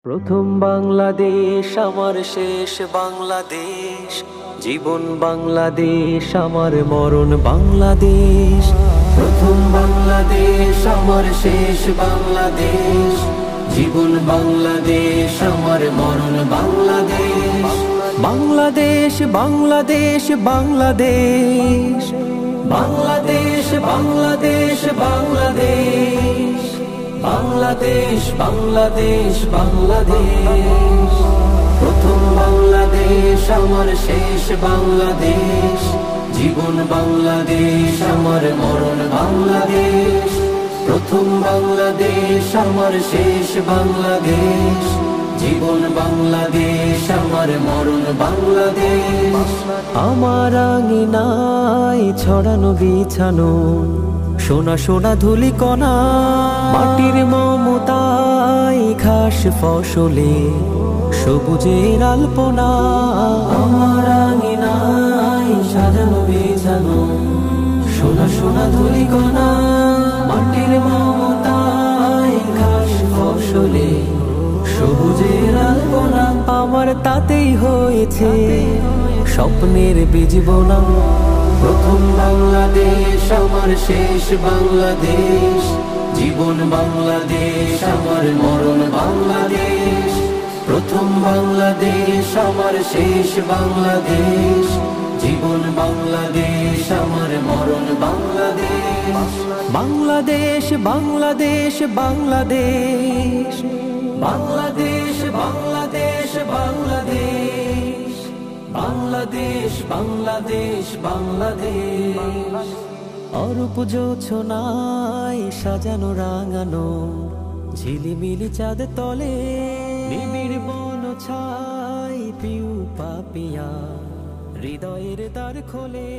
প্রথম বাংলাদেশ আমার শেষ বাংলাদেশ, জীবন বাংলাদেশ আমার মরণ বাংলাদেশ। প্রথম বাংলাদেশ আমার শেষ বাংলাদেশ, জীবন বাংলাদেশ আমার মরণ বাংলাদেশ। বাংলাদেশ বাংলাদেশ বাংলাদেশ, বাংলাদেশ বাংলাদেশ বাংলাদেশ, বাংলাদেশ বাংলাদেশ বাংলাদেশ। প্রথম বাংলাদেশ আমার শেষ বাংলাদেশ, জীবন বাংলাদেশ আমার মরণ বাংলাদেশ। প্রথম বাংলাদেশ আমার শেষ বাংলাদেশ, জীবন বাংলাদেশ আমার মরণ বাংলাদেশ। আমার আঙিনায় ছড়ানো বিছানো সোনা সোনা ধুলিকণা, মাটির মমতায় ঘাস ফসলে সবুজের আলপনা। আমার আঙিনায় সাজানো বিছানো সোনা সোনা ধুলিকণা, মাটির মমতায় ঘাস ফসলে সবুজের আলপনা। আমার তাতেই হয়েছে স্বপ্নের বীজ বোনা। প্রথম বাংলাদেশ আমার শেষ বাংলাদেশ, জীবন বাংলাদেশ আমার মরণ বাংলাদেশ। প্রথম বাংলাদেশ আমার শেষ বাংলাদেশ, জীবন বাংলাদেশ আমার মরণ বাংলাদেশ। বাংলাদেশ বাংলাদেশ বাংলাদেশ, বাংলাদেশ বাংলাদেশ বাংলাদেশ, বাংলাদেশ বাংলাদেশ বাংলাদেশ। অরূপ জোছনায় সাজানো রাঙানো ঝিলিমিলি চাঁদ তলে, নিবিড় বন ছাই পিউ পাপিয়া হৃদয়ের দ্বার খোলে।